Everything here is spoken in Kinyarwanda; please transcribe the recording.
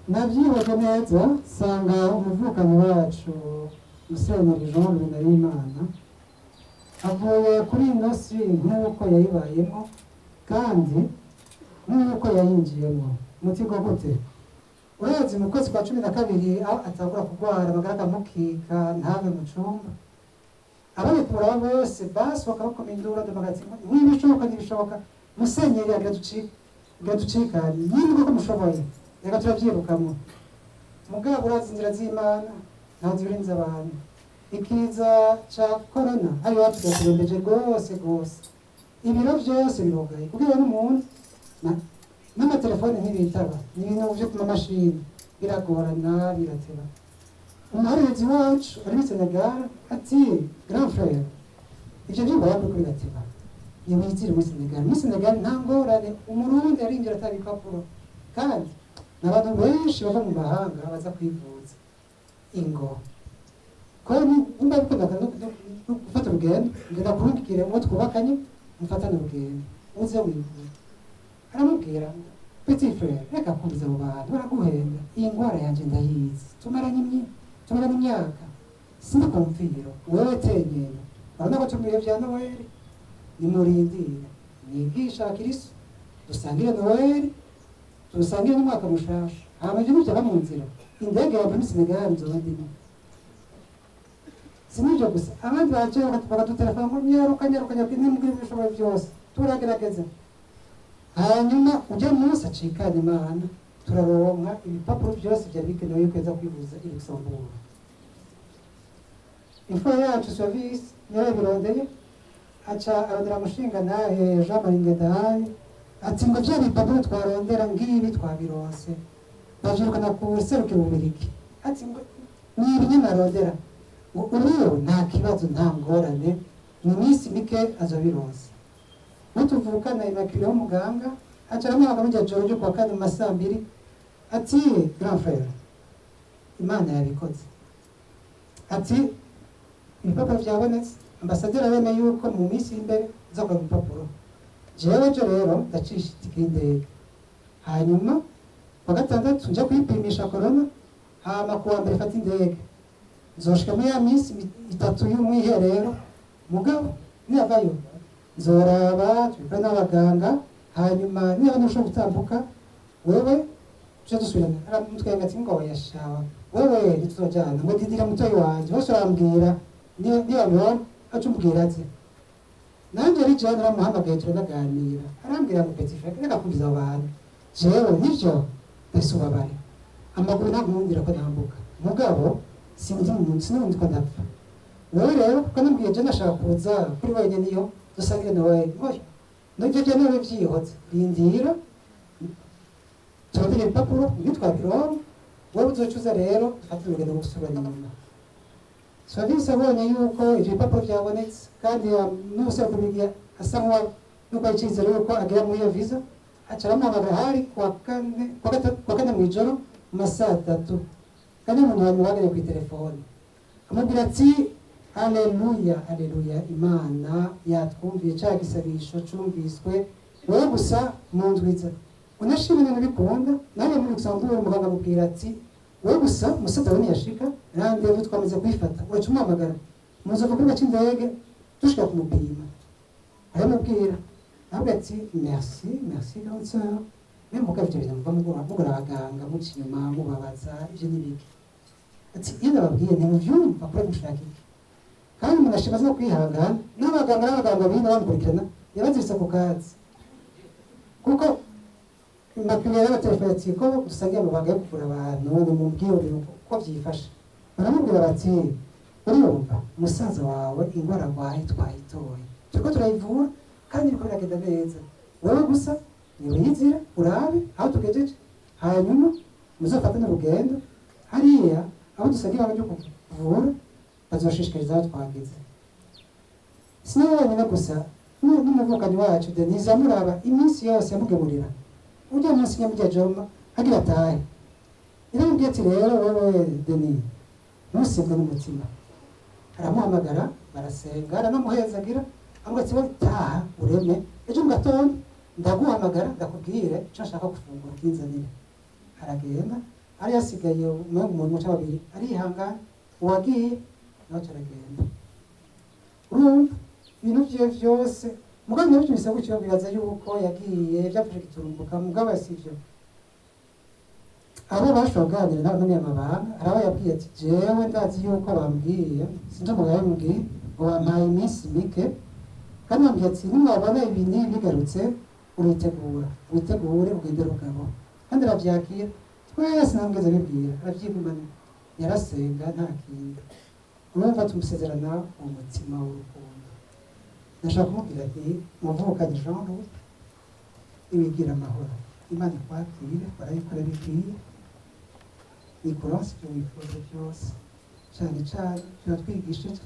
nabyibaje neza nsanga umuvukanyi wacu Musenyeri Jean Louis Nahimana avuye kuri ino si nk'uko yayibayemo kandi nk'uko yayinjiyemo. Mutigo gute? Urazi mu kwezi kwa 12 aho atangura kurwara amagara akamukika ntave mu cumba, ababikura bose basohoka bakoma induru ndamagatsima ntibishoboka Musenyeri agaducika yimwe ko mushoboye, reka turavyirukamwo. Mugabo urazi inzira z'Imana ntazo birinze abantu. Ikiza ca corona ari wacu yaturembeje rwose, ibiro vyose birogaye kugira n'umuntu n'amatelefone ntibitaba, n'ibintu vyo kuma mashini biragorana birateba. Umuherezi wacu ari muri Senegal ati grand frère, ivyo vyumva yakuri kuri gateba nimwizire muri Senegal nta ngorane, umurundi arinjira atabikapuro kandi n'abantu benshi bava mu mahanga baza kwivuza ingo. Kwani nimba bikunda gufata urugendo ngenda kurungikire ngo twubakanye mufatane urugendo uze wivuza. Aramubwira petit frère, reka kumbiza abo bantu baraguhenda, iyi ngwara yanje ndayizi, tumaranye imyaka sindi kumviro wewe tenyene urabona ko tumire vya Noheli nimurindire nigisha Kristo dusangire Noheli dusangire n'umwaka mushasha hama ivyo byaba mu nzira indege ya muri Senegal nzoba ndimo. Sinivyo gusa abandi baje bakadutelefona ngo nyaruka nimubwire ibishoboye byose turagerageza. Hanyuma ujya munsi acikanye Imana turaronka ibipapuro byose byari bikenewe yuko yaza kwivuza i Luxembourg. Imfura yacu service yarabirondeye aca arondera mushinga nahe Jean Marie Ngedahari ati ngo bya bipapuro twarondera ngibi twabironse bajirukana ku serukira Ububirigi ati ngo nibi nyine arondera ngo ubu nta kibazo nta ngorane mu minsi mike azobironse. Mutuvukana Immaculée w'umuganga acaramo akamujya joro ryo kwa kane mu masambiri ati grand frère Imana yabikoze ati ibipapuro byabonetse ambasaderi abemeye yuko mu minsi imbere nzakora ibipapuro. Jewe jo rero ndacisha itike y'indege, hanyuma kwa gatandatu nja kwipimisha corona, hama kuwa mbere fata indege nzoshika muri ya minsi 3 y'umwiherero. Mugabo niyavayo nzoraba tubikora n'abaganga, hanyuma niba ntushobora gutambuka wewe tuje dusubirana. Aramutwenga ati ngo yashawa wewe ntituzojana ngo didira mutoyi wanje bose arambwira niba bibona acumbwira ati nanje ari jana ramuhamagaye turanaganira arambwira ngo petit frère reka kumbiza abantu jewe nivyo besubabare amaguru nagundira ko nambuka mugabo sinzi umunsi n'undi ko ndapfa. Wewe rero ko nambwiye je nashaka kuza kuri wenyine niyo dusangire nawe ngoyo nivyo je nawe vyihotse rindira tubire ibipapuro bitwabironka wowe uzocuza rero dufatire urugendo rwo gusubira inyuma. Service abonye yuko ivyo bipapuro byabonetse kandi n'umusore kubigira asa nuko yicizera yuko agera muri iyo visa acaramamagara hari kwa kane mw'ijoro mu masaha 3 kandi umuntu wamuhagare ku telefone amubwira ati haleluya Imana yatwumviye ca gisabisho cumviswe wowe gusa mu ndwiza unashimye n'ibikunda nawe muri Luxembourg. Muganga amubwira ati wowe gusa musaza we ntiyashika rendez-vous twamaze kwifata uraca umuhamagara muzova kuri bakindege dushika kumupima. Aramubwira ahubwo ati merci grande sœur même mukavye ibintu mugura abaganga muca inyuma mubabaza ivyo n'ibiki ati iyo nababwiye ntimuvyumva kuri gushaka iki kandi munashibaza no kwihangana n'abaganga bino bamukurikirana yabaziritse ku kazi kuko Immaculée y'abatelefone ati ko dusangiye amabanga yo kuvura abantu nimubwire uko byifashe. Baramubwira bati urumva umusaza wawe ingwara arwaye twayitoye turiko turayivura kandi biriko biragenda neza, wowe gusa niwizira urabe aho tugejeje hanyuma muzofate n'urugendo hariya aho dusangiye amabanga yo kuvura bazoshishikariza aho twageze. Sinabonye gusa n'umuvukanyi wacu Denise amuraba iminsi yose yamugemurira ujya munsi nyamujya joma agira atahe. Iramubwiye ati rero wowe Denis ntusibwe n'umutima. Aramuhamagara barasenga aranamuhezagira amubwira ati wowe taha ureme ejo mu gatondo ndaguhamagara ndakubwire icyo nshaka gufungura kinzanire. Aragenda ari yasigaye umuntu muca babiri arihangana uwagiye nawe caragenda urumva ibintu vyiwe vyose mugabo ntibivyumvise gutyo bibaza yuko yagiye vyafashe giturumbuka mugabo sivyo abo bashobora kuganira n'abanyamabanga hari abo yabwiye ati jewe ndazi yuko bambwiye sinja mugabe mbwiye ngo bampaye iminsi mike kandi bambwiye ati nimwabona ibintu bigarutse uritegura witegure ugendere ubugabo kandi aravyakira twese namugeze bibwira aravyigumana yarasenga nta kintu urumva tumusezerana uwo mutima w'urukundo ndashaka kumubwira ati muvukanye Jean Louis ibigira amahoro Imana ikwakire barayikorera ikwiye ikuronse ibyo wifuza byose cyane cyane turatwigishije